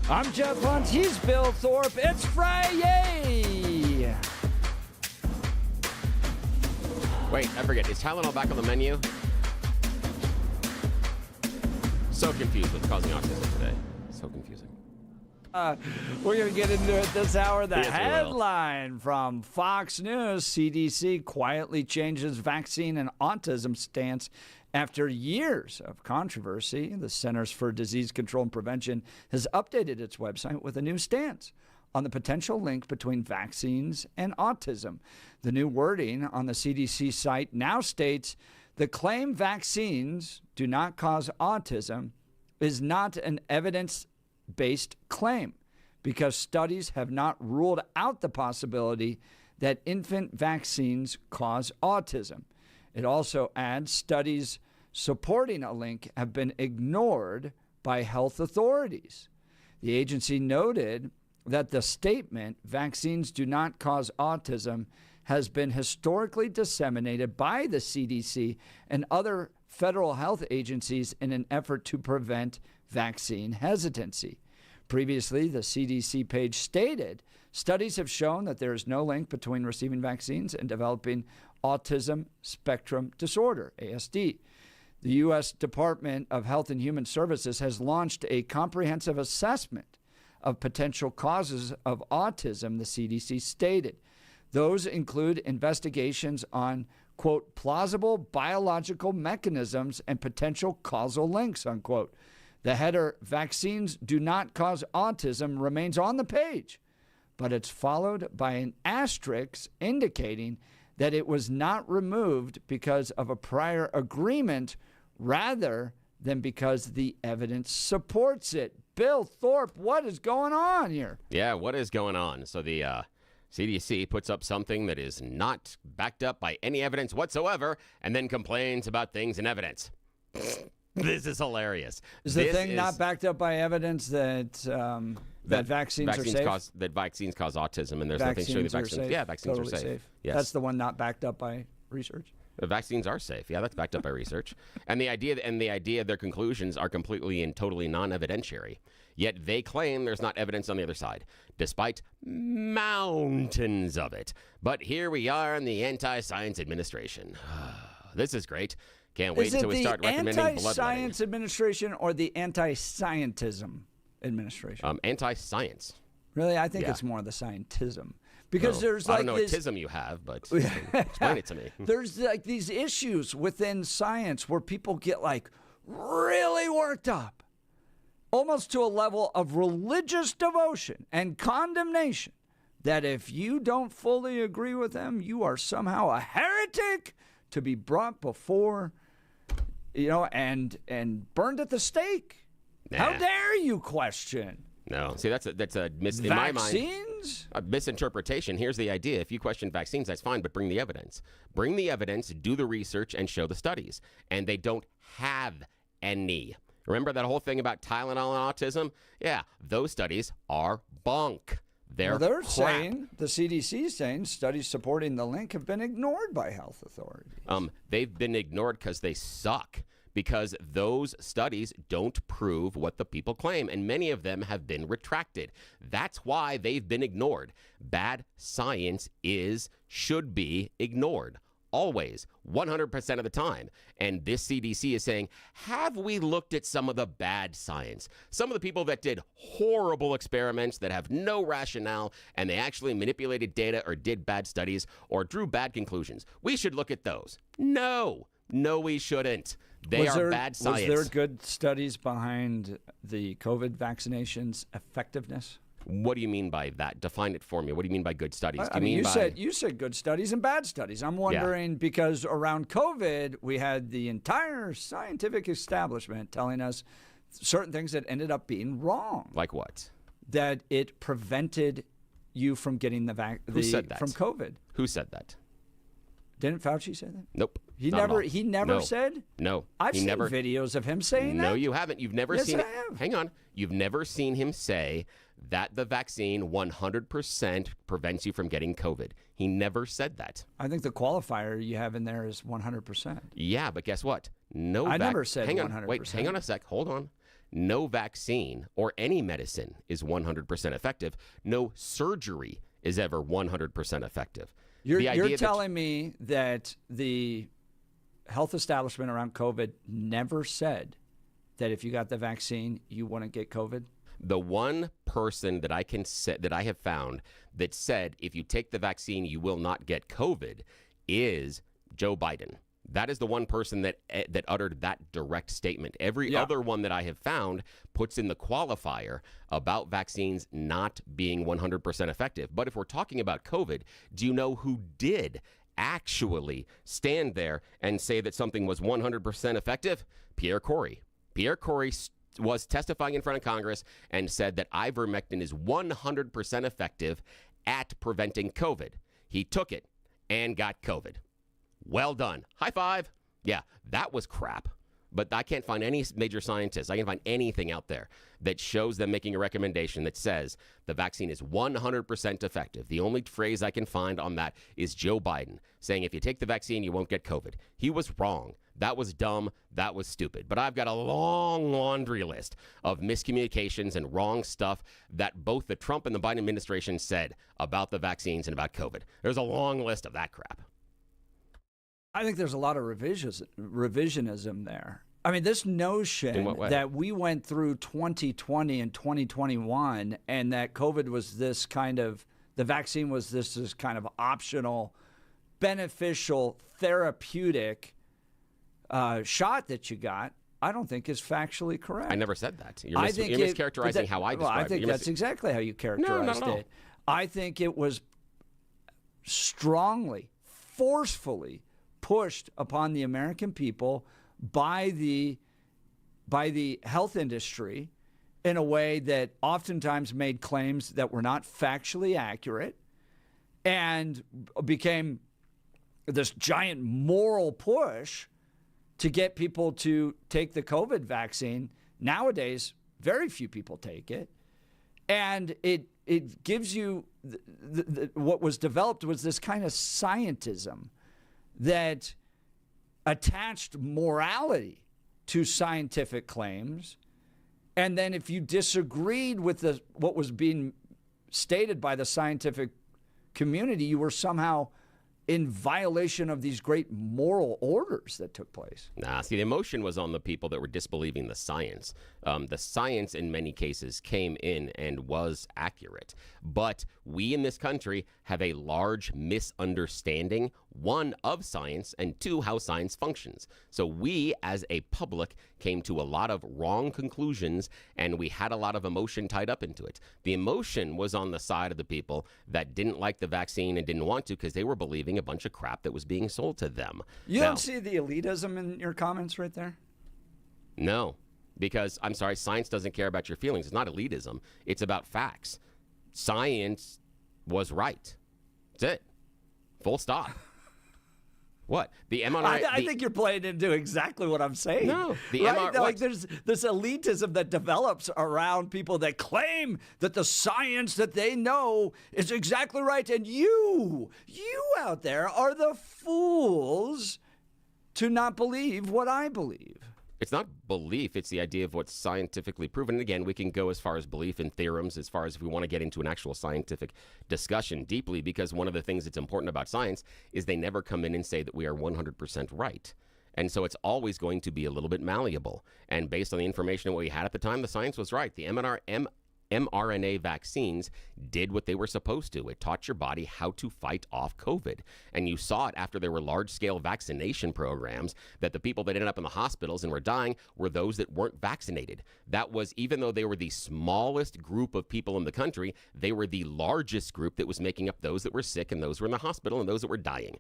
I'm Jeff Hunt. He's Bill Thorpe. It's Friday. Wait, I forget. Is Tylenol back on the menu? So confused what's causing autism today. So confusing. We're going to get into it this hour. The Yes, we will. headline from Fox News: CDC quietly changes vaccine and autism stance after years of controversy. The Centers for Disease Control and Prevention has updated its website with a new stance on the potential link between vaccines and autism. The new wording on the CDC site now states the claim vaccines do not cause autism is not an evidence-based claim because studies have not ruled out the possibility that infant vaccines cause autism. It also adds studies supporting a link have been ignored by health authorities. The agency noted that the statement, vaccines do not cause autism, has been historically disseminated by the CDC and other federal health agencies in an effort to prevent vaccine hesitancy. Previously, the CDC page stated, studies have shown that there is no link between receiving vaccines and developing autism spectrum disorder, ASD. The U.S. Department of Health and Human Services has launched a comprehensive assessment of potential causes of autism, the CDC stated. Those include investigations on, quote, plausible biological mechanisms and potential causal links, unquote. The header, vaccines do not cause autism, remains on the page, but it's followed by an asterisk indicating that it was not removed because of a prior agreement rather than because the evidence supports it. Bill Thorpe, what is going on here? Yeah, what is going on? So the CDC puts up something that is not backed up by any evidence whatsoever and then complains about things in evidence. This is hilarious. Is the thing not backed up by evidence that vaccines are safe? That vaccines cause autism, and there's nothing showing that vaccines. Yeah, vaccines totally are safe. Yes. That's the one not backed up by research. The vaccines are safe. Yeah, that's backed up by research. And the idea their conclusions are completely and totally non-evidentiary. Yet they claim there's not evidence on the other side, despite mountains of it. But here we are in the anti-science administration. This is great. Can't wait until we start recommending blood letting. Is it the anti-science administration or the anti-scientism administration? Anti-science. Really? I think it's more the scientism. Because there's like I don't know what tism you have, but explain it to me. There's like these issues within science where people get like really worked up, almost to a level of religious devotion and condemnation, that if you don't fully agree with them, you are somehow a heretic to be brought before, and burned at the stake. Nah. How dare you question? No, see, that's a in my mind, a misinterpretation. Here's the idea: if you question vaccines, that's fine, but bring the evidence. Bring the evidence, do the research, and show the studies. And they don't have any. Remember that whole thing about Tylenol and autism? Yeah, those studies are bunk. They're saying, the CDC is saying, studies supporting the link have been ignored by health authorities. They've been ignored because they suck. Because those studies don't prove what the people claim, and many of them have been retracted. That's why they've been ignored. Bad science should be ignored. Always, 100% of the time. And this CDC is saying, have we looked at some of the bad science? Some of the people that did horrible experiments that have no rationale, and they actually manipulated data or did bad studies or drew bad conclusions. We should look at those. No, we shouldn't. They are bad science. Was there good studies behind the COVID vaccination's effectiveness? What do you mean by that? Define it for me. What do you mean by good studies? You said good studies and bad studies. I'm wondering because around COVID, we had the entire scientific establishment telling us certain things that ended up being wrong. Like what? That it prevented you from getting Who said that? From COVID. Who said that? Didn't Fauci say that? Nope. He never said? No. I've seen videos of him saying that. No, you haven't. You've never seen it. Yes, I have. Hang on. You've never seen him say that the vaccine 100% prevents you from getting COVID. He never said that. I think the qualifier you have in there is 100%. Yeah, but guess what? I never said 100%. Wait, hang on a sec. Hold on. no vaccine or any medicine is 100% effective. No surgery is ever 100% effective. You're telling me that the health establishment around COVID never said that if you got the vaccine, you wouldn't get COVID? The one person that I have found that said if you take the vaccine, you will not get COVID is Joe Biden. That is the one person that uttered that direct statement. Every other one that I have found puts in the qualifier about vaccines not being 100% effective. But if we're talking about COVID, do you know who did actually stand there and say that something was 100% effective? Pierre Corey. Pierre Corey was testifying in front of Congress and said that ivermectin is 100% effective at preventing COVID. He took it and got COVID. Well done. High five. Yeah, that was crap. But I can't find any major scientists. I can't find anything out there that shows them making a recommendation that says the vaccine is 100% effective. The only phrase I can find on that is Joe Biden saying if you take the vaccine, you won't get COVID. He was wrong. That was dumb. That was stupid. But I've got a long laundry list of miscommunications and wrong stuff that both the Trump and the Biden administration said about the vaccines and about COVID. There's a long list of that crap. I think there's a lot of revisionism there. I mean, this notion that we went through 2020 and 2021 and that COVID was this kind of, the vaccine was this kind of optional, beneficial, therapeutic shot that you got, I don't think is factually correct. I never said that. You're mischaracterizing how I described it. Well, I think that's exactly how you characterized it. I think it was strongly, forcefully pushed upon the American people by the health industry in a way that oftentimes made claims that were not factually accurate and became this giant moral push to get people to take the COVID vaccine. Nowadays, very few people take it. And it gives you what was developed was this kind of scientism that attached morality to scientific claims. And then if you disagreed with what was being stated by the scientific community, you were somehow in violation of these great moral orders that took place. See, the emotion was on the people that were disbelieving the science. The science, in many cases, came in and was accurate. But we in this country have a large misunderstanding, one, of science, and two, how science functions. So we, as a public, came to a lot of wrong conclusions, and we had a lot of emotion tied up into it. The emotion was on the side of the people that didn't like the vaccine and didn't want to because they were believing a bunch of crap that was being sold to them. You don't see the elitism in your comments right there? No, because, I'm sorry, science doesn't care about your feelings. It's not elitism. It's about facts. Science was right. That's it. Full stop. What? The mRNA... I think you're playing into exactly what I'm saying. No. Like there's this elitism that develops around people that claim that the science that they know is exactly right. And you out there are the fools to not believe what I believe. It's not belief. It's the idea of what's scientifically proven. And again, we can go as far as belief in theorems, as far as if we want to get into an actual scientific discussion deeply, because one of the things that's important about science is they never come in and say that we are 100% right. And so it's always going to be a little bit malleable. And based on the information that we had at the time, the science was right. The mRNA vaccines did what they were supposed to. It taught your body how to fight off COVID. And you saw it after there were large-scale vaccination programs that the people that ended up in the hospitals and were dying were those that weren't vaccinated. That was, even though they were the smallest group of people in the country, they were the largest group that was making up those that were sick and those who were in the hospital and those that were dying.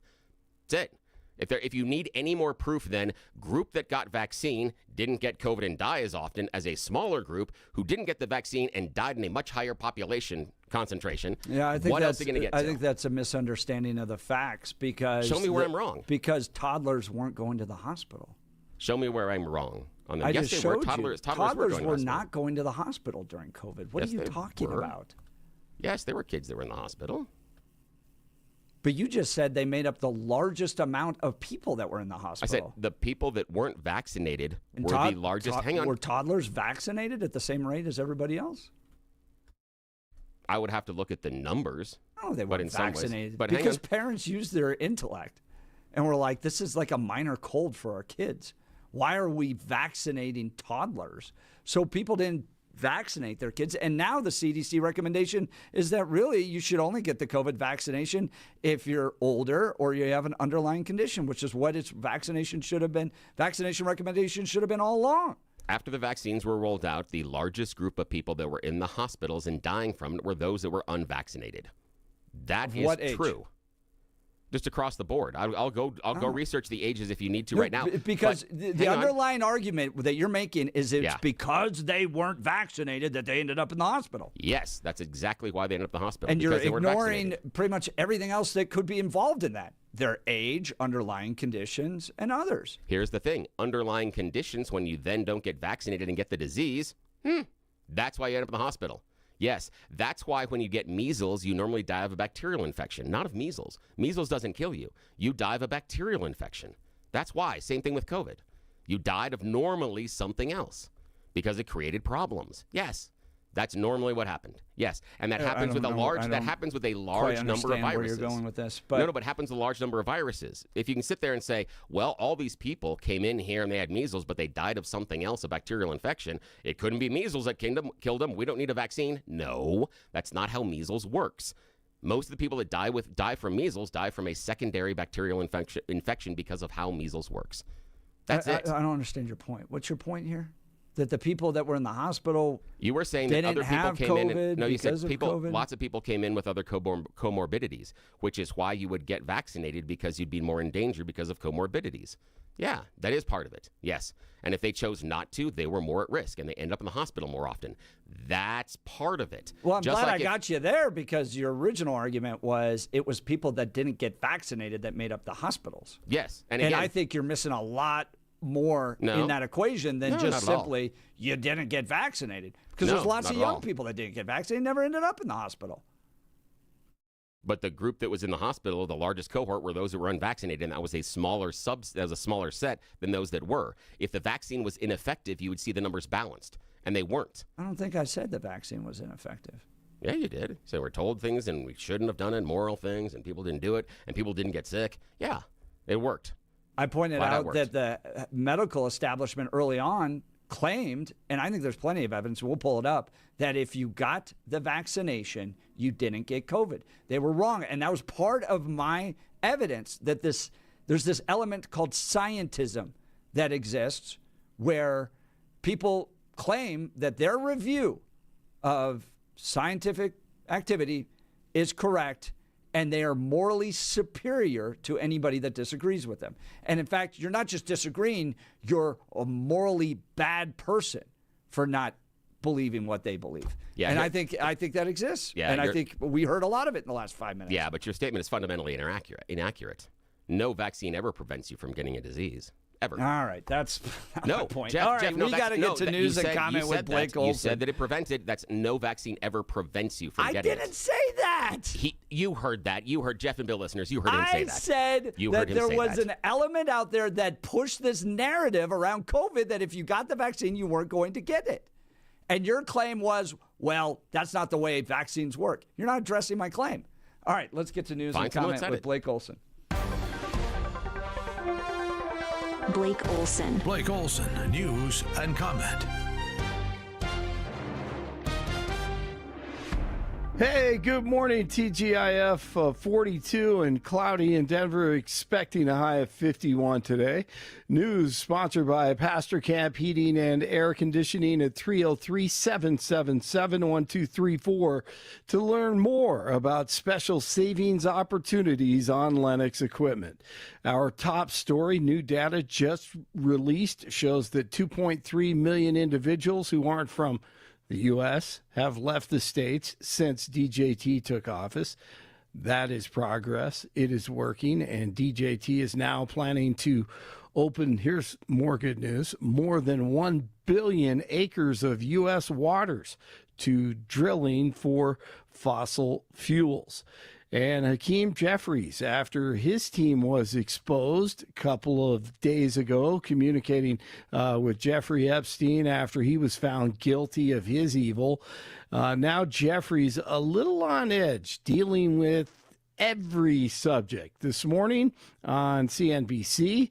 That's it. If you need any more proof, then group that got vaccine didn't get COVID and die as often as a smaller group who didn't get the vaccine and died in a much higher population concentration. Yeah, I think what else are you going to get? I think that's a misunderstanding of the facts because show me where I'm wrong. Because toddlers weren't going to the hospital. Show me where I'm wrong on them. I yes, just they were. showed you. Toddlers were not going to the hospital during COVID. What Yes, are you they talking were. about? Yes, there were kids that were in the hospital. But you just said they made up the largest amount of people that were in the I hospital. said the people that weren't vaccinated were the largest. Hang on. Were toddlers vaccinated at the same rate as everybody else? I would have to look at the numbers. No, they weren't vaccinated. But because parents use their intellect. And we're like, this is like a minor cold for our kids. Why are we vaccinating toddlers? So people didn't vaccinate their kids. And now the CDC recommendation is that really you should only get the COVID vaccination if you're older or you have an underlying condition, which is what its vaccination should have been. Vaccination recommendation should have been all along. After the vaccines were rolled out, the largest group of people that were in the hospitals and dying from it were those that were unvaccinated. That is true. Just across the board. I'll go research the ages if you need to right now. Because the underlying argument that you're making is it's because they weren't vaccinated that they ended up in the hospital. Yes, that's exactly why they ended up in the hospital. And you're because they weren't ignoring vaccinated. pretty much everything else that could be involved in that. Their age, underlying conditions, and others. Here's the thing. Underlying conditions, when you then don't get vaccinated and get the disease, that's why you end up in the hospital. Yes, that's why when you get measles, you normally die of a bacterial infection, not of measles. Measles doesn't kill you. You die of a bacterial infection. That's why. Same thing with COVID. You died of normally something else because it created problems. Yes, that's normally what happened. Yes, and that happens with a large number of viruses. Where you're going with this, but but it happens with a large number of viruses. If you can sit there and say, well, all these people came in here and they had measles, but they died of something else, a bacterial infection. It couldn't be measles that killed them. We don't need a vaccine. No, that's not how measles works. Most of the people that die from measles die from a secondary bacterial infection because of how measles works. That's it. I don't understand your point. What's your point here? That the people that were in the hospital, you were saying that other people came in. And, no, you said COVID? Lots of people came in with other comorbidities, which is why you would get vaccinated because you'd be more in danger because of comorbidities. Yeah, that is part of it. Yes, and if they chose not to, they were more at risk, and they end up in the hospital more often. That's part of it. Well, I'm glad I got you there because your original argument was it was people that didn't get vaccinated that made up the hospitals. Yes, and I think you're missing a lot more in that equation than just simply you didn't get vaccinated. Because there's lots of young people that didn't get vaccinated and never ended up in the hospital. But the group that was in the hospital, the largest cohort, were those that were unvaccinated, and that was a smaller set than those that were. If the vaccine was ineffective, you would see the numbers balanced, and they weren't. I don't think I said the vaccine was ineffective. Yeah, you did. So we're told things, and we shouldn't have done it, moral things, and people didn't do it, and people didn't get sick. Yeah, it worked. I pointed out that the medical establishment early on claimed, and I think there's plenty of evidence, we'll pull it up, that if you got the vaccination, you didn't get COVID. They were wrong. And that was part of my evidence that there's this element called scientism that exists where people claim that their review of scientific activity is correct and they are morally superior to anybody that disagrees with them. And in fact, you're not just disagreeing, you're a morally bad person for not believing what they believe. Yeah, and I think that exists. Yeah, and I think we heard a lot of it in the last 5 minutes. Yeah, but your statement is fundamentally inaccurate. No vaccine ever prevents you from getting a disease. Ever. All right, that's my point. Jeff, all right, Jeff, we got to get to news and comment with Blake Olson. You said that it prevented. That's no vaccine ever prevents you from getting it. I didn't say that. You heard that. You heard Jeff and Bill listeners. You heard him say that. I said that there was an element out there that pushed this narrative around COVID that if you got the vaccine, you weren't going to get it. And your claim was, well, that's not the way vaccines work. You're not addressing my claim. All right, let's get to news and comment with Blake Olson. Blake Olson. Blake Olson, news and comment. Hey, good morning, TGIF. 42 and cloudy in Denver, expecting a high of 51 today. News sponsored by Pastor Camp Heating and Air Conditioning at 303-777-1234 to learn more about special savings opportunities on Lennox equipment. Our top story, new data just released, shows that 2.3 million individuals who aren't from the U.S. have left the states since DJT took office. That is progress. It is working, and DJT is now planning to open, here's more good news, more than 1 billion acres of U.S. waters to drilling for fossil fuels. And Hakeem Jeffries, after his team was exposed a couple of days ago, communicating with Jeffrey Epstein after he was found guilty of his evil. Now Jeffries a little on edge, dealing with every subject. This morning on CNBC,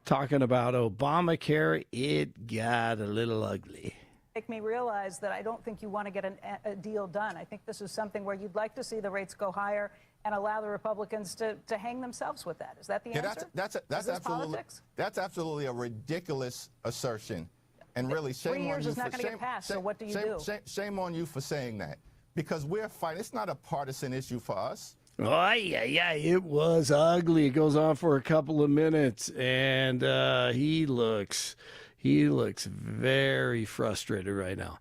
talking about Obamacare, it got a little ugly. Make me realize that I don't think you want to get a deal done. I think this is something where you'd like to see the rates go higher and allow the Republicans to hang themselves with that. Is that the answer? That's absolutely politics? That's absolutely a ridiculous assertion, and really shame 3 years on you is not going to get passed. So what do you do? Shame on you for saying that, because we're fighting. It's not a partisan issue for us. Oh, yeah, it was ugly. It goes on for a couple of minutes, and he looks very frustrated right now.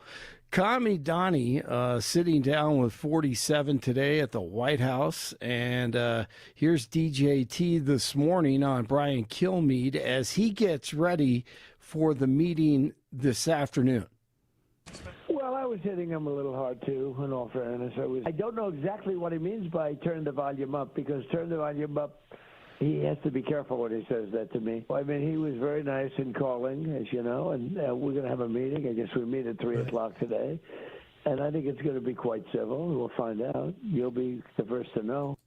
Kami Donnie sitting down with 47 today at the White House, and here's DJT this morning on Brian Kilmeade as he gets ready for the meeting this afternoon. Well, I was hitting him a little hard, too, in all fairness. I don't know exactly what he means by turn the volume up, because turn the volume up, he has to be careful when he says that to me. I mean, he was very nice in calling, as you know, and we're going to have a meeting. I guess we meet at 3 o'clock today, and I think it's going to be quite civil. We'll find out. You'll be the first to know.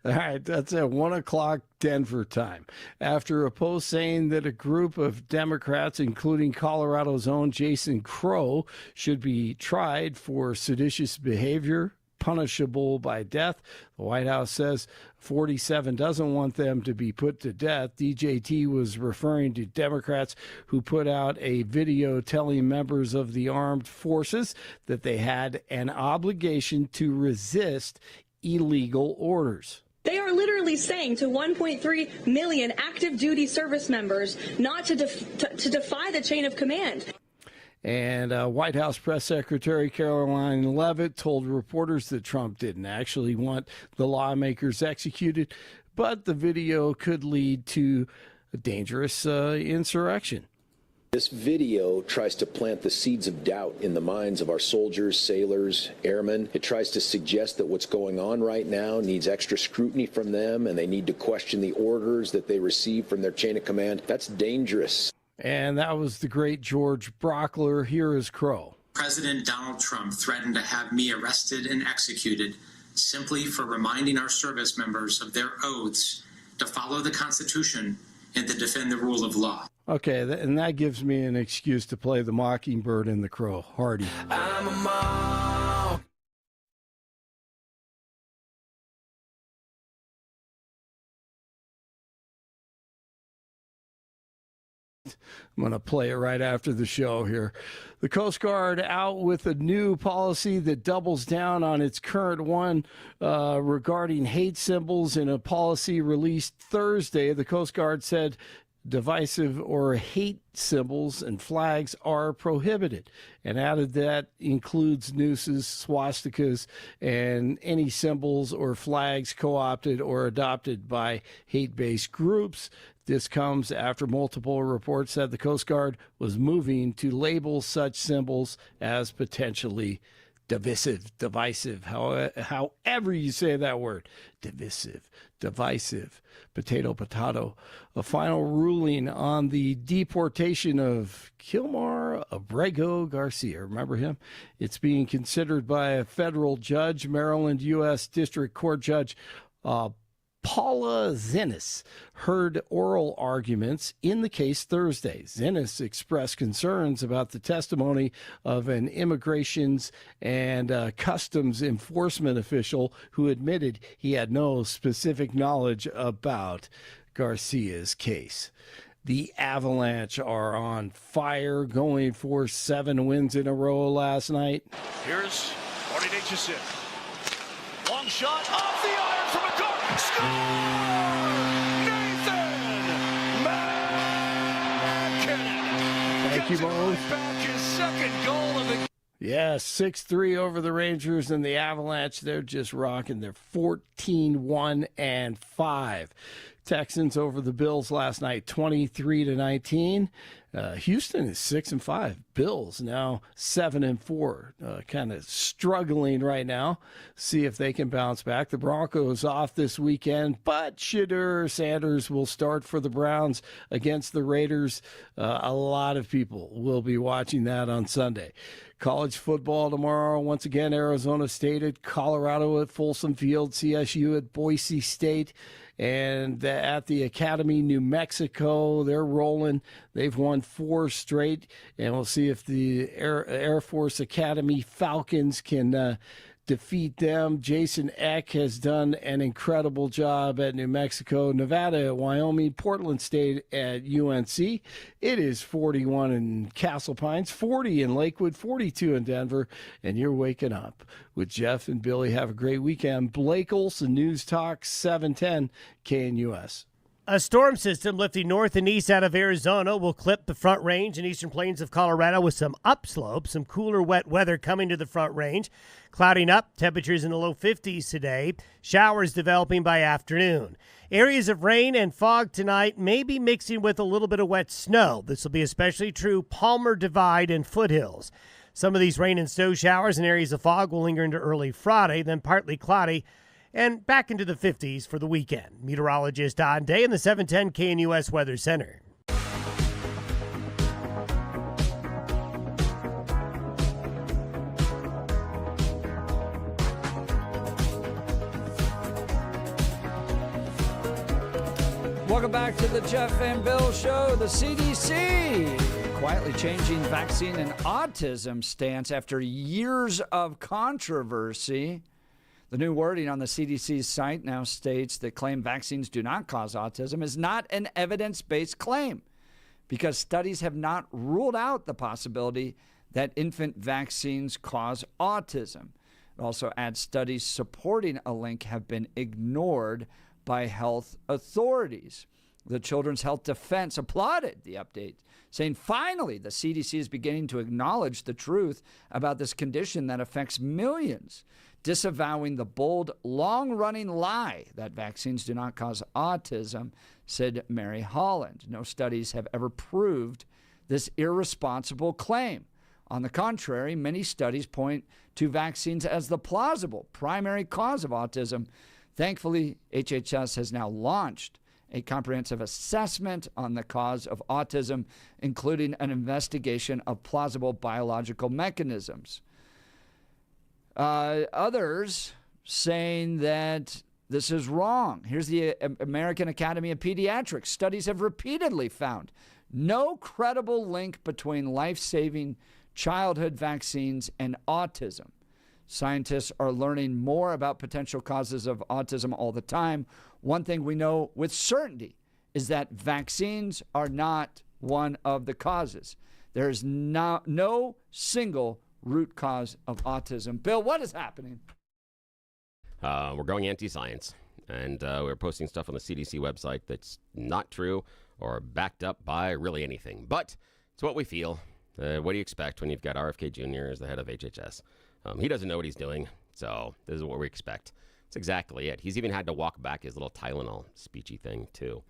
All right, that's at 1 o'clock Denver time. After a post saying that a group of Democrats, including Colorado's own Jason Crow, should be tried for seditious behavior, punishable by death, the White House says 47 doesn't want them to be put to death. DJT was referring to Democrats who put out a video telling members of the armed forces that they had an obligation to resist illegal orders. They are literally saying to 1.3 million active duty service members not to defy the chain of command. And White House Press Secretary Caroline Leavitt told reporters that Trump didn't actually want the lawmakers executed, but the video could lead to a dangerous insurrection. This video tries to plant the seeds of doubt in the minds of our soldiers, sailors, airmen. It tries to suggest that what's going on right now needs extra scrutiny from them, and they need to question the orders that they receive from their chain of command. That's dangerous. And that was the great George Brockler. Here is Crow. President Donald Trump threatened to have me arrested and executed simply for reminding our service members of their oaths to follow the Constitution and to defend the rule of law. Okay, and that gives me an excuse to play the Mockingbird and the Crow. Hardy. I'm a mom. I'm going to play it right after the show here. The Coast Guard out with a new policy that doubles down on its current one regarding hate symbols. In a policy released Thursday, the Coast Guard said divisive or hate symbols and flags are prohibited, and added that includes nooses, swastikas, and any symbols or flags co-opted or adopted by hate-based groups. This comes after multiple reports said the Coast Guard was moving to label such symbols as potentially divisive, however you say that word, divisive, potato. A final ruling on the deportation of Kilmar Abrego Garcia. Remember him? It's being considered by a federal judge, Maryland U.S. District Court Judge Paula Zinnes heard oral arguments in the case Thursday. Zinnes expressed concerns about the testimony of an immigrations and customs enforcement official who admitted he had no specific knowledge about Garcia's case. The Avalanche are on fire, going for 7 wins in a row last night. Here's Marty Natchez. Long shot off the iron from a goal. Score! Nathan McKinnon. Thank you, Mo. Back his second goal of the. Yeah, 6-3 over the Rangers, and the Avalanche, they're just rocking. They're 14-1-5. Texans over the Bills last night, 23-19. Houston is 6-5. Bills now 7-4. Kind of struggling right now. See if they can bounce back. The Broncos off this weekend, but Shedeur Sanders will start for the Browns against the Raiders. A lot of people will be watching that on Sunday. College football tomorrow. Once again, Arizona State at Colorado at Folsom Field, CSU at Boise State. And at the Academy, New Mexico, they're rolling. They've won 4 straight. And we'll see if the Air Force Academy Falcons can defeat them. Jason Eck has done an incredible job at New Mexico, Nevada at Wyoming, Portland State at UNC. It is 41 in Castle Pines, 40 in Lakewood, 42 in Denver, and you're waking up with Jeff and Billy. Have a great weekend. Blake Olson, News Talk 710 KNUS. A storm system lifting north and east out of Arizona will clip the Front Range and eastern plains of Colorado with some upslope, some cooler, wet weather coming to the Front Range. Clouding up, temperatures in the low 50s today. Showers developing by afternoon. Areas of rain and fog tonight may be mixing with a little bit of wet snow. This will be especially true Palmer Divide and foothills. Some of these rain and snow showers and areas of fog will linger into early Friday, then partly cloudy, and back into the 50s for the weekend. Meteorologist Don Day in the 710 KNUS Weather Center. Welcome back to the Jeff and Bill Show. The CDC quietly changing vaccine and autism stance after years of controversy. The new wording on the CDC's site now states that claim vaccines do not cause autism is not an evidence-based claim because studies have not ruled out the possibility that infant vaccines cause autism. It also adds studies supporting a link have been ignored by health authorities. The Children's Health Defense applauded the update, saying finally the CDC is beginning to acknowledge the truth about this condition that affects millions, disavowing the bold, long-running lie that vaccines do not cause autism, said Mary Holland. No studies have ever proved this irresponsible claim. On the contrary, many studies point to vaccines as the plausible primary cause of autism. Thankfully, HHS has now launched a comprehensive assessment on the cause of autism, including an investigation of plausible biological mechanisms. Others saying that this is wrong. Here's the American Academy of Pediatrics. Studies have repeatedly found no credible link between life-saving childhood vaccines and autism. Scientists are learning more about potential causes of autism all the time. One thing we know with certainty is that vaccines are not one of the causes. There is no single root cause of autism. Bill, what is happening? We're going anti-science, and we're posting stuff on the CDC website that's not true or backed up by really anything. But it's what we feel. What do you expect when you've got RFK Jr. as the head of HHS? He doesn't know what he's doing, so this is what we expect. That's exactly it. He's even had to walk back his little Tylenol speechy thing, too,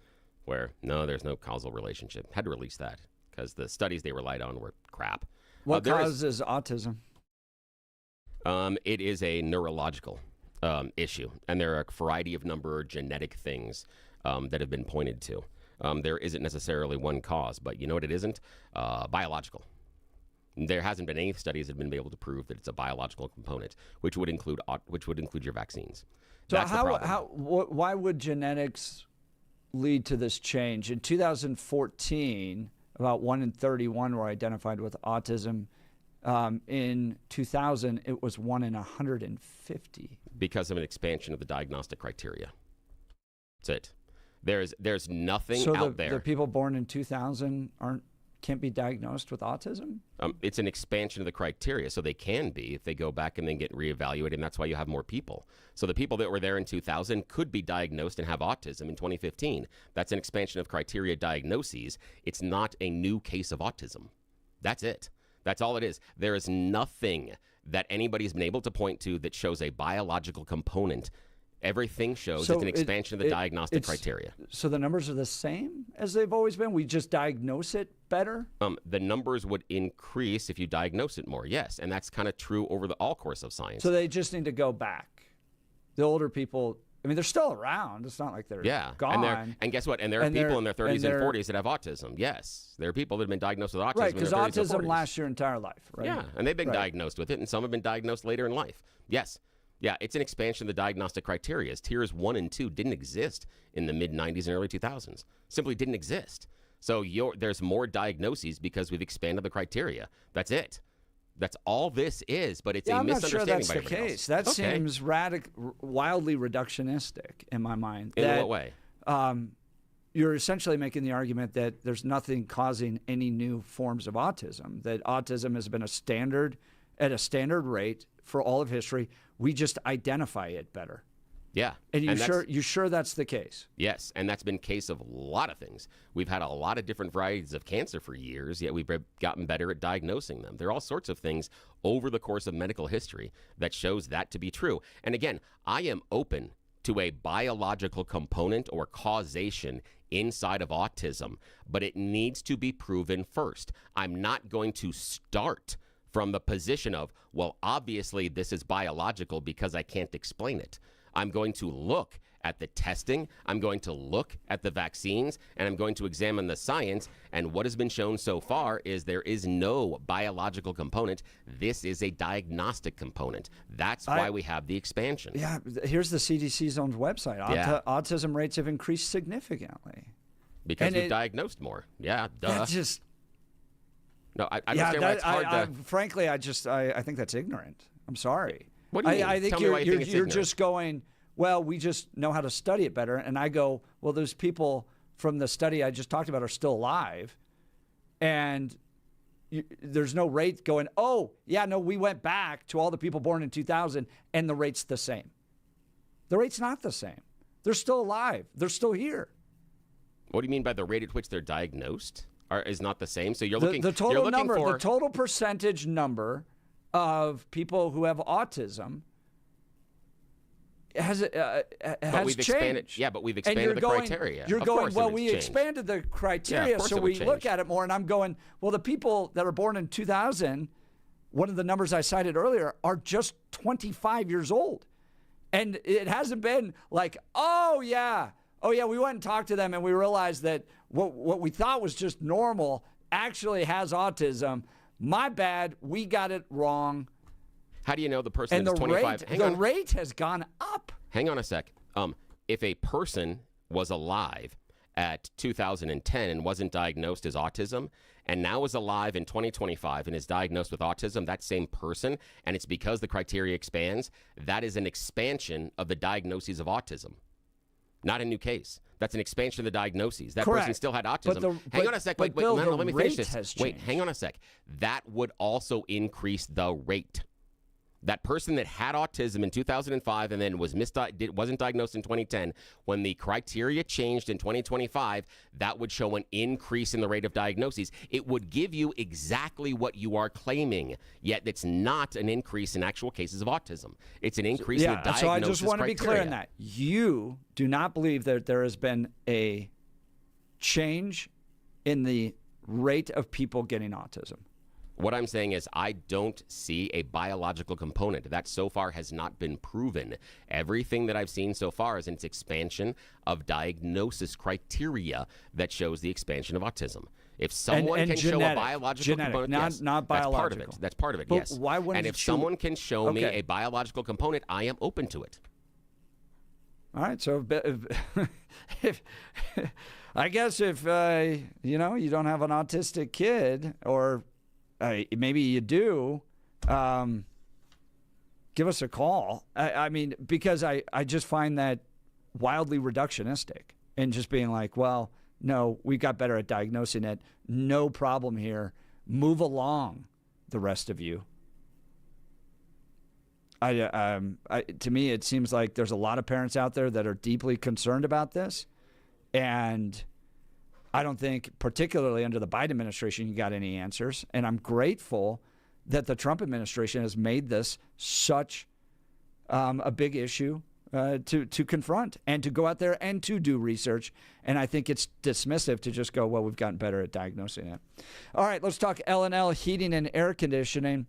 where, no, there's no causal relationship. Had to release that because the studies they relied on were crap. What causes autism? It is a neurological issue, and there are a variety of number of genetic things that have been pointed to. There isn't necessarily one cause, but you know what it isn't? Biological. There hasn't been any studies that have been able to prove that it's a biological component, which would include your vaccines. So why would genetics lead to this change? In 2014, about 1 in 31 were identified with autism. In 2000, it was 1 in 150. Because of an expansion of the diagnostic criteria. That's it. There's nothing out there. So the people born in 2000 can't be diagnosed with autism? It's an expansion of the criteria, so they can be if they go back and then get reevaluated, and that's why you have more people. So the people that were there in 2000 could be diagnosed and have autism in 2015. That's an expansion of criteria diagnoses. It's not a new case of autism. That's it. That's all it is. There is nothing that anybody's been able to point to that shows a biological component Everything shows it's an expansion of the diagnostic criteria. So the numbers are the same as they've always been? We just diagnose it better? The numbers would increase if you diagnose it more, yes. And that's kind of true over the all course of science. So they just need to go back. The older people, I mean, they're still around. It's not like they're gone. And guess what? And there are people in their 30s and 40s that have autism. Yes. There are people that have been diagnosed with autism right, in their 30s because and autism 40s. lasts your entire life, right? Yeah, and they've been diagnosed with it, and some have been diagnosed later in life. Yes. Yeah, it's an expansion of the diagnostic criteria. Tiers 1 and 2 didn't exist in the mid-90s and early 2000s. Simply didn't exist. So there's more diagnoses because we've expanded the criteria. That's it. That's all this is, but it's a misunderstanding. I'm not sure that's the case. That seems wildly reductionistic in my mind. In what way? You're essentially making the argument that there's nothing causing any new forms of autism, that autism has been at a standard rate for all of history. We just identify it better. Yeah. And you sure that's the case? Yes, and that's been the case of a lot of things. We've had a lot of different varieties of cancer for years, yet we've gotten better at diagnosing them. There are all sorts of things over the course of medical history that shows that to be true. And again, I am open to a biological component or causation inside of autism, but it needs to be proven first. I'm not going to start from the position of, well, obviously this is biological because I can't explain it. I'm going to look at the testing, I'm going to look at the vaccines, and I'm going to examine the science. And what has been shown so far is there is no biological component. This is a diagnostic component. That's why we have the expansion. Yeah, here's the CDC's own website. Autism rates have increased significantly. Because we've diagnosed more. Yeah, duh. That's just... No, I understand why it's hard frankly, I think that's ignorant. I'm sorry. What do you mean? I think Tell me why you think it's you're ignorant. just going, well, we just know how to study it better. And I go, well, those people from the study I just talked about are still alive. And there's no rate going, oh, yeah, no, we went back to all the people born in 2000 and the rate's the same. The rate's not the same. They're still alive. They're still here. What do you mean by the rate at which they're diagnosed is not the same? So you're looking the total you're looking number, for the total percentage number of people who have autism has we've changed. Expanded, yeah, but we've expanded the criteria. You're of going, well, we changed. expanded the criteria, so we look at it more. And I'm going, well, the people that are born in 2000, one of the numbers I cited earlier, are just 25 years old. And it hasn't been like, oh, yeah, we went and talked to them and we realized that what we thought was just normal actually has autism. My bad, we got it wrong. How do you know the person that's 25? The rate has gone up. Hang on a sec. If a person was alive at 2010 and wasn't diagnosed as autism, and now is alive in 2025 and is diagnosed with autism, that same person, and it's because the criteria expands, that is an expansion of the diagnoses of autism. Not a new case. That's an expansion of the diagnoses. That Correct. person still had autism. Hang on a sec. Wait, Bill, let me finish rate this. Wait, hang on a sec. That would also increase the rate. That person that had autism in 2005 and then wasn't diagnosed in 2010, when the criteria changed in 2025, that would show an increase in the rate of diagnoses. It would give you exactly what you are claiming, yet it's not an increase in actual cases of autism. It's an increase in the diagnosis so I just want to be clear criteria. on that. You do not believe that there has been a change in the rate of people getting autism. What I'm saying is I don't see a biological component. That so far has not been proven. Everything that I've seen so far is an expansion of diagnosis criteria that shows the expansion of autism. If someone can show a biological component, not biological. That's part of it, But yes. why wouldn't and if someone can show me a biological component, I am open to it. All right, so if I guess if you don't have an autistic kid, or maybe you do, give us a call. I mean, because I just find that wildly reductionistic and just being like, well, no, we got better at diagnosing it. No problem here. Move along, the rest of you. To me, it seems like there's a lot of parents out there that are deeply concerned about this, and I don't think, particularly under the Biden administration, you got any answers. And I'm grateful that the Trump administration has made this such a big issue to confront and to go out there and to do research. And I think it's dismissive to just go, well, we've gotten better at diagnosing it. All right, let's talk L&L Heating and Air Conditioning.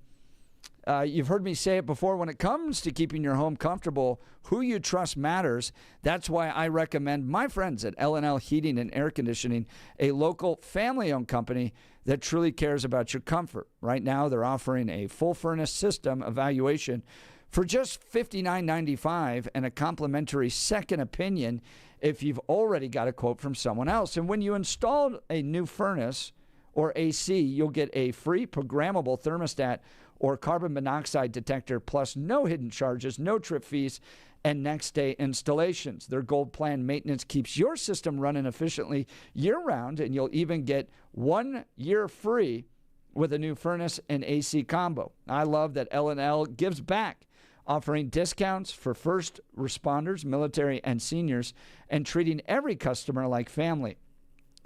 You've heard me say it before. When it comes to keeping your home comfortable, who you trust matters. That's why I recommend my friends at L&L Heating and Air Conditioning, a local family-owned company that truly cares about your comfort. Right now, they're offering a full furnace system evaluation for just $59.95 and a complimentary second opinion if you've already got a quote from someone else. And when you install a new furnace or AC, you'll get a free programmable thermostat or carbon monoxide detector, plus no hidden charges, no trip fees, and next-day installations. Their Gold Plan maintenance keeps your system running efficiently year-round, and you'll even get 1 year free with a new furnace and AC combo. I love that L&L gives back, offering discounts for first responders, military, and seniors, and treating every customer like family.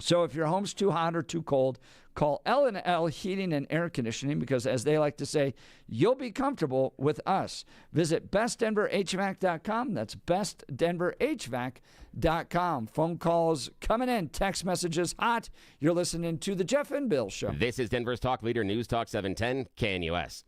So if your home's too hot or too cold, call L&L Heating and Air Conditioning because, as they like to say, you'll be comfortable with us. Visit bestdenverhvac.com. That's bestdenverhvac.com. Phone calls coming in, text messages hot. You're listening to The Jeff and Bill Show. This is Denver's Talk Leader, News Talk 710, KNUS.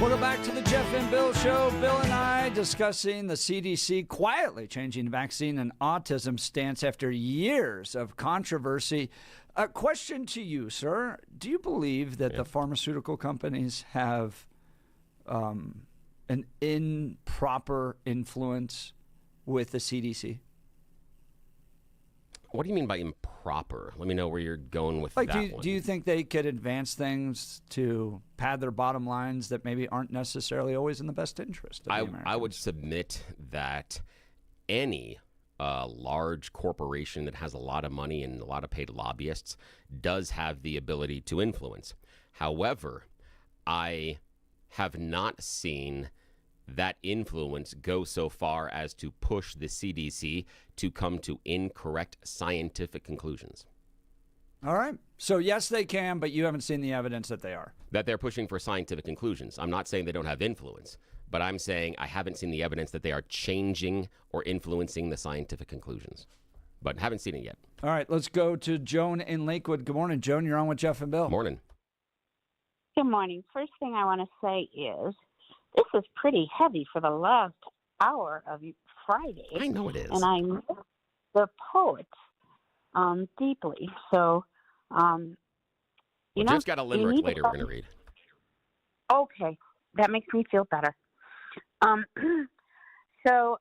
Welcome back to the Jeff and Bill Show. Bill and I discussing the CDC quietly changing vaccine and autism stance after years of controversy. A question to you, sir. Do you believe that the pharmaceutical companies have an improper influence with the CDC? What do you mean by improper? Let me know where you're going with that one. Do you think they could advance things to pad their bottom lines that maybe aren't necessarily always in the best interest of the Americans? I would submit that any large corporation that has a lot of money and a lot of paid lobbyists does have the ability to influence. However, I have not seen that influence go so far as to push the CDC to come to incorrect scientific conclusions. All right. So, yes, they can, but you haven't seen the evidence that they are. That they're pushing for scientific conclusions. I'm not saying they don't have influence, but I'm saying I haven't seen the evidence that they are changing or influencing the scientific conclusions. But haven't seen it yet. All right. Let's go to Joan in Lakewood. Good morning, Joan. You're on with Jeff and Bill. Morning. Good morning. First thing I want to say is this is pretty heavy for the last hour of Friday. I know it is. And I miss the poet deeply. So, Jeff's got a limerick later we're going to read. Okay. That makes me feel better. So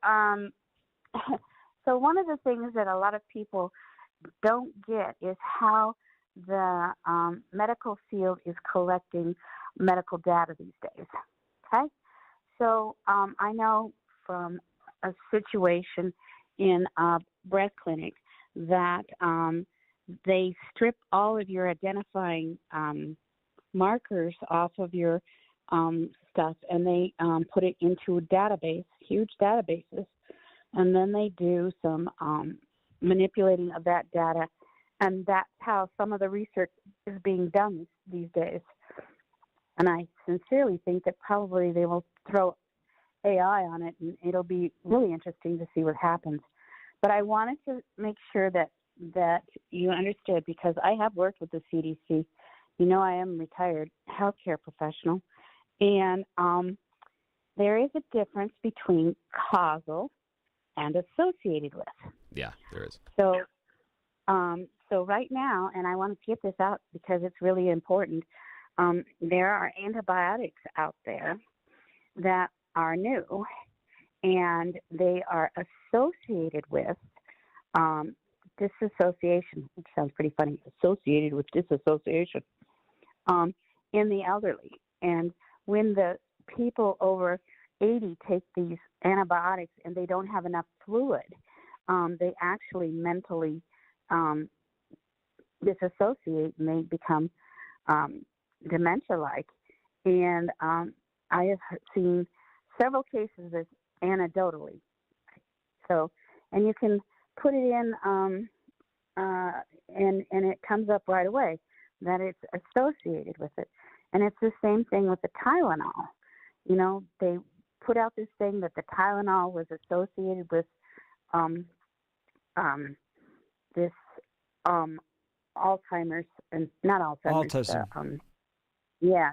one of the things that a lot of people don't get is how the medical field is collecting medical data these days. Okay? So I know from a situation in a breast clinic that they strip all of your identifying markers off of your stuff, and they put it into a database, huge databases, and then they do some manipulating of that data, and that's how some of the research is being done these days. And I sincerely think that probably they will throw AI on it, and it'll be really interesting to see what happens. But I wanted to make sure that you understood, because I have worked with the CDC. You know, I am a retired healthcare professional, and there is a difference between causal and associated with. Yeah, there is. So right now, and I want to get this out because it's really important, there are antibiotics out there that are new, and they are associated with disassociation, which sounds pretty funny, associated with disassociation in the elderly. And when the people over 80 take these antibiotics and they don't have enough fluid, they actually mentally disassociate and they become dementia-like. And I have seen several cases as anecdotally. So, and you can put it in, and it comes up right away that it's associated with it. And it's the same thing with the Tylenol. You know, they put out this thing that the Tylenol was associated with this Alzheimer's, and not Alzheimer's. Autism. Yeah.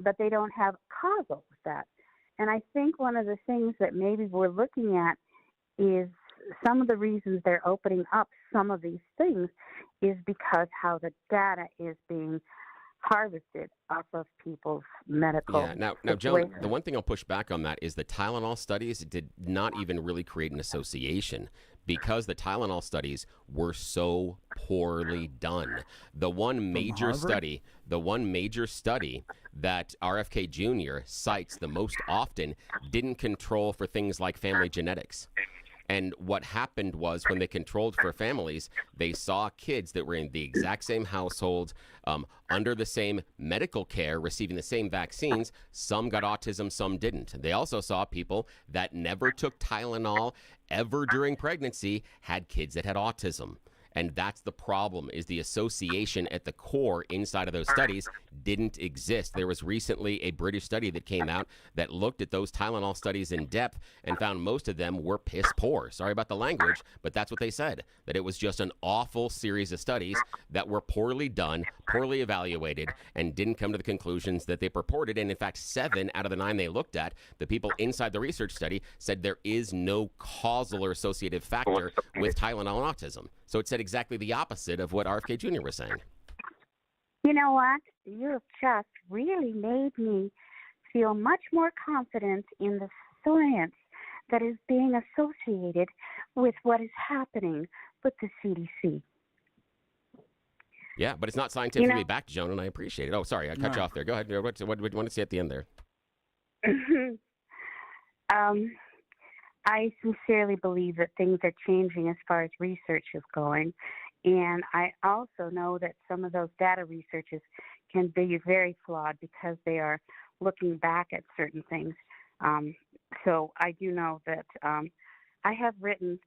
But they don't have causal with that. And I think one of the things that maybe we're looking at is some of the reasons they're opening up some of these things is because how the data is being harvested off of people's medical. Yeah. Now, Joan, the one thing I'll push back on that is the Tylenol studies did not even really create an association, because the Tylenol studies were so poorly done. The one major study that RFK Jr. cites the most often didn't control for things like family genetics. And what happened was, when they controlled for families, they saw kids that were in the exact same household, under the same medical care, receiving the same vaccines. Some got autism, some didn't. They also saw people that never took Tylenol ever during pregnancy had kids that had autism. And that's the problem, is the association at the core inside of those studies didn't exist. There was recently a British study that came out that looked at those Tylenol studies in depth and found most of them were piss poor. Sorry about the language, but that's what they said, that it was just an awful series of studies that were poorly done, poorly evaluated, and didn't come to the conclusions that they purported. And in fact, 7 out of the 9 they looked at, the people inside the research study said there is no causal or associative factor with Tylenol and autism. So it said exactly the opposite of what RFK Jr. was saying. You know what? You have just really made me feel much more confident in the science that is being associated with what is happening with the CDC. Yeah, but it's not scientifically backed, Joan, and I appreciate it. Oh, sorry, I cut you off there. Go ahead. What do you want to say at the end there? I sincerely believe that things are changing as far as research is going. And I also know that some of those data researches can be very flawed because they are looking back at certain things. So I do know that I have written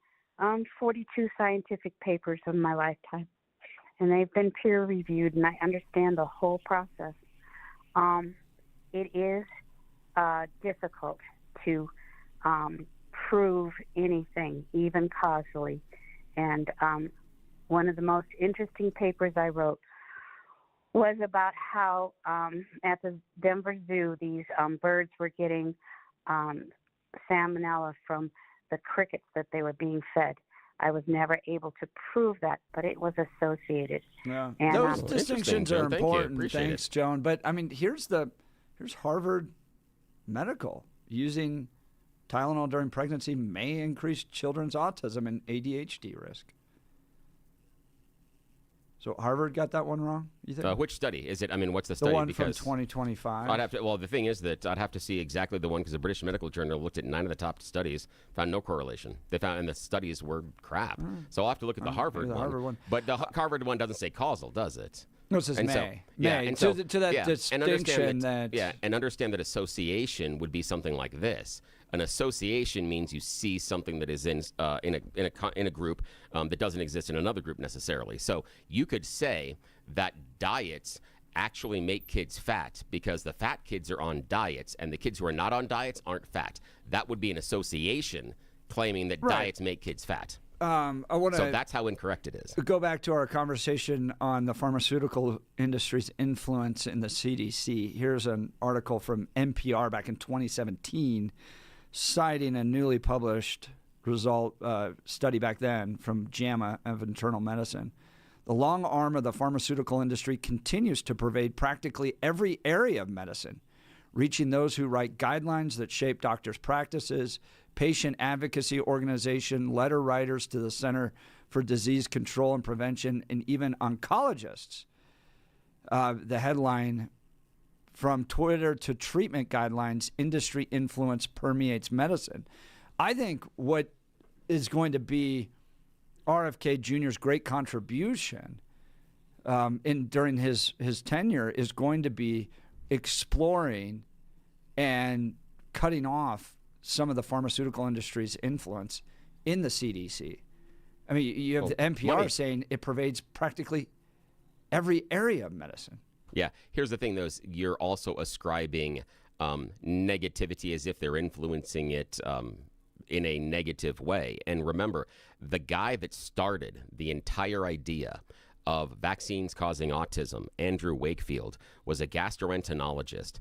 42 scientific papers in my lifetime, and they've been peer reviewed, and I understand the whole process. It is difficult to prove anything, even causally. And one of the most interesting papers I wrote was about how at the Denver Zoo, these birds were getting salmonella from the crickets that they were being fed. I was never able to prove that, but it was associated. Yeah. And, Those distinctions are important. Thanks, Joan. But I mean, here's Harvard Medical using Tylenol during pregnancy may increase children's autism and ADHD risk. So Harvard got that one wrong, you think? Which study is it? I mean, what's the study? The one from 2025. Well, the thing is that I'd have to see exactly the one, because the British Medical Journal looked at 9 of the top studies, found no correlation. They found, and the studies were crap. So I'll have to look at the Harvard one. But the Harvard one doesn't say causal, does it? No, it says and may. So, yeah, may. and so, to that distinction and understand that association would be something like this. An association means you see something that is in a group that doesn't exist in another group necessarily. So you could say that diets actually make kids fat because the fat kids are on diets and the kids who are not on diets aren't fat. That would be an association claiming that diets make kids fat. So that's how incorrect it is. Go back to our conversation on the pharmaceutical industry's influence in the CDC. Here's an article from NPR back in 2017 citing a newly published study back then from JAMA of Internal Medicine. The long arm of the pharmaceutical industry continues to pervade practically every area of medicine, reaching those who write guidelines that shape doctors' practices, patient advocacy organization, letter writers to the Center for Disease Control and Prevention, and even oncologists. The headline, "From Twitter to treatment guidelines, industry influence permeates medicine." I think what is going to be RFK Jr.'s great contribution during his tenure is going to be exploring and cutting off some of the pharmaceutical industry's influence in the CDC. I mean, you have the NPR saying it pervades practically every area of medicine. Yeah. Here's the thing, though, is you're also ascribing negativity as if they're influencing it in a negative way. And remember, the guy that started the entire idea of vaccines causing autism, Andrew Wakefield, was a gastroenterologist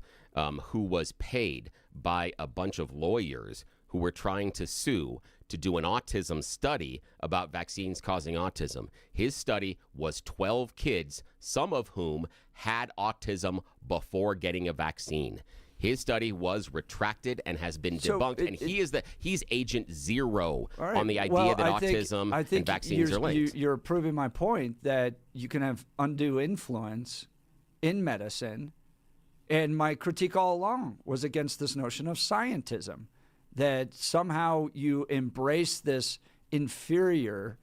who was paid by a bunch of lawyers who were trying to sue to do an autism study about vaccines causing autism. His study was 12 kids, some of whom had autism before getting a vaccine. His study was retracted and has been debunked, and he's agent zero on the idea that autism and vaccines are linked. You're proving my point that you can have undue influence in medicine, and my critique all along was against this notion of scientism, that somehow you embrace this superior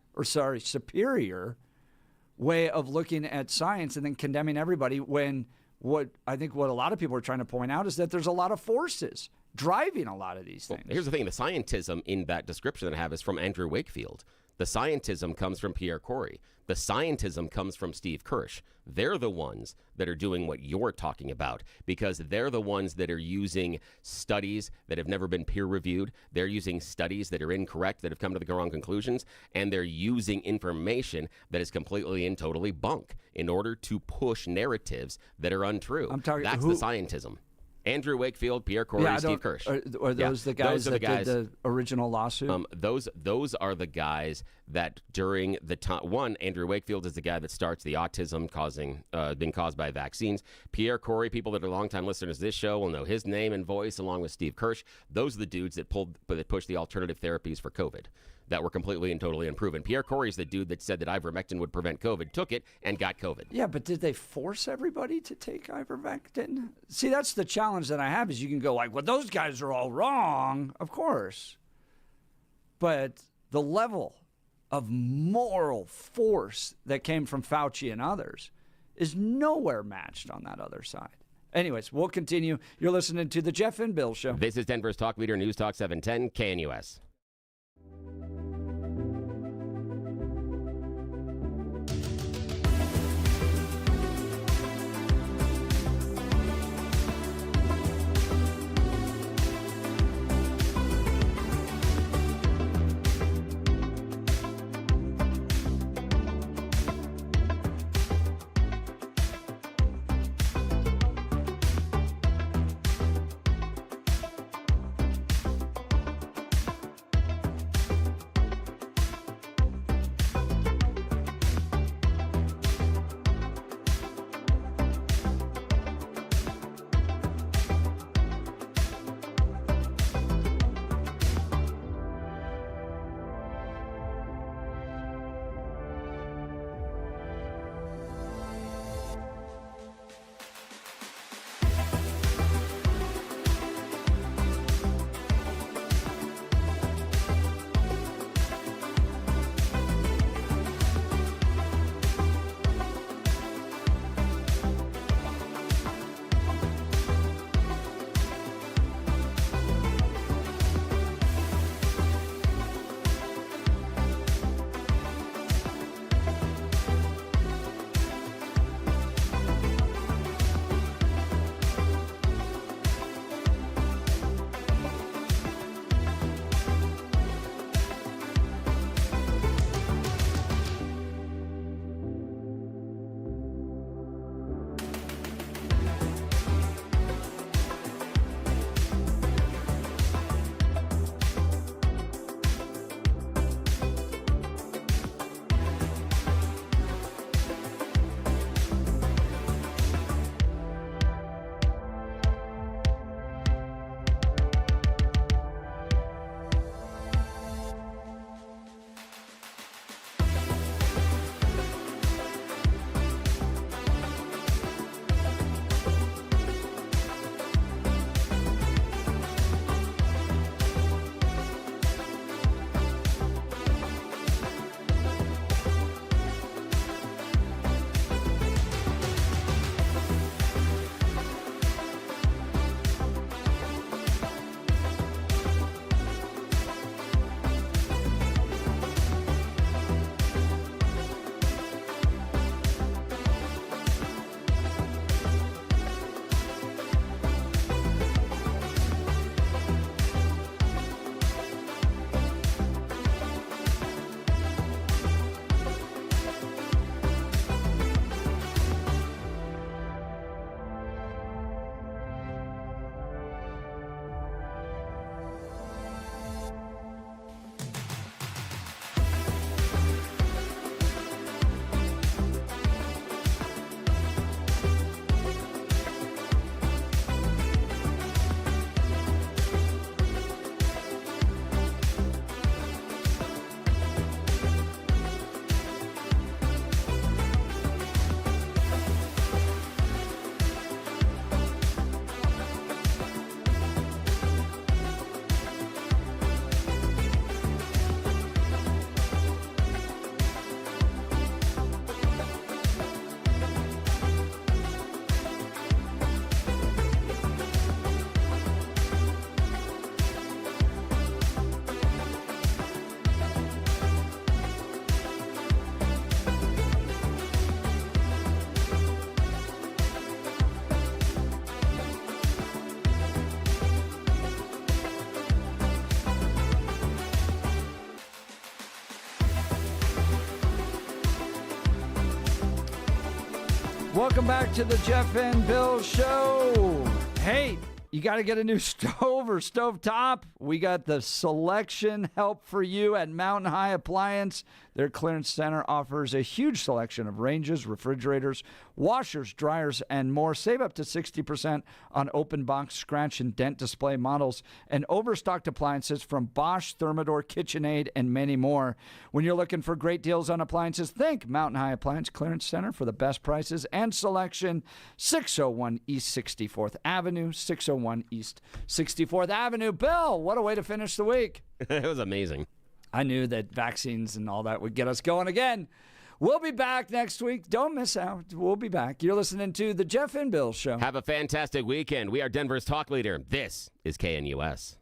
way of looking at science and then condemning everybody, when what a lot of people are trying to point out is that there's a lot of forces driving a lot of these things. Here's the thing. The scientism in that description that I have is from Andrew Wakefield. The scientism comes from Pierre Corey. The scientism comes from Steve Kirsch. They're the ones that are doing what you're talking about because they're the ones that are using studies that have never been peer reviewed. They're using studies that are incorrect, that have come to the wrong conclusions, and they're using information that is completely and totally bunk in order to push narratives that are untrue. That's the scientism. Andrew Wakefield, Pierre Corey, Steve Kirsch. Are those the guys that did the original lawsuit? Those are the guys that during the time. One, Andrew Wakefield is the guy that starts the autism being caused by vaccines. Pierre Corey, people that are longtime listeners to this show will know his name and voice, along with Steve Kirsch. Those are the dudes that pushed the alternative therapies for COVID that were completely and totally unproven. Pierre Corey's the dude that said that ivermectin would prevent COVID, took it, and got COVID. Yeah, but did they force everybody to take ivermectin? See, that's the challenge that I have is you can go like, well, those guys are all wrong, of course. But the level of moral force that came from Fauci and others is nowhere matched on that other side. Anyways, we'll continue. You're listening to The Jeff and Bill Show. This is Denver's Talk Leader, News Talk 710, KNUS. Welcome back to the Jeff and Bill Show. Hey, you got to get a new stove or stovetop? We got the selection help for you at Mountain High Appliance. Their clearance center offers a huge selection of ranges, refrigerators, washers, dryers, and more. Save up to 60% on open box, scratch, and dent display models and overstocked appliances from Bosch, Thermador, KitchenAid, and many more. When you're looking for great deals on appliances, think Mountain High Appliance Clearance Center for the best prices and selection. 601 East 64th Avenue, 601 East 64th Avenue. Bill, what a way to finish the week. It was amazing. I knew that vaccines and all that would get us going again. We'll be back next week. Don't miss out. We'll be back. You're listening to the Jeff and Bill Show. Have a fantastic weekend. We are Denver's talk leader. This is KNUS.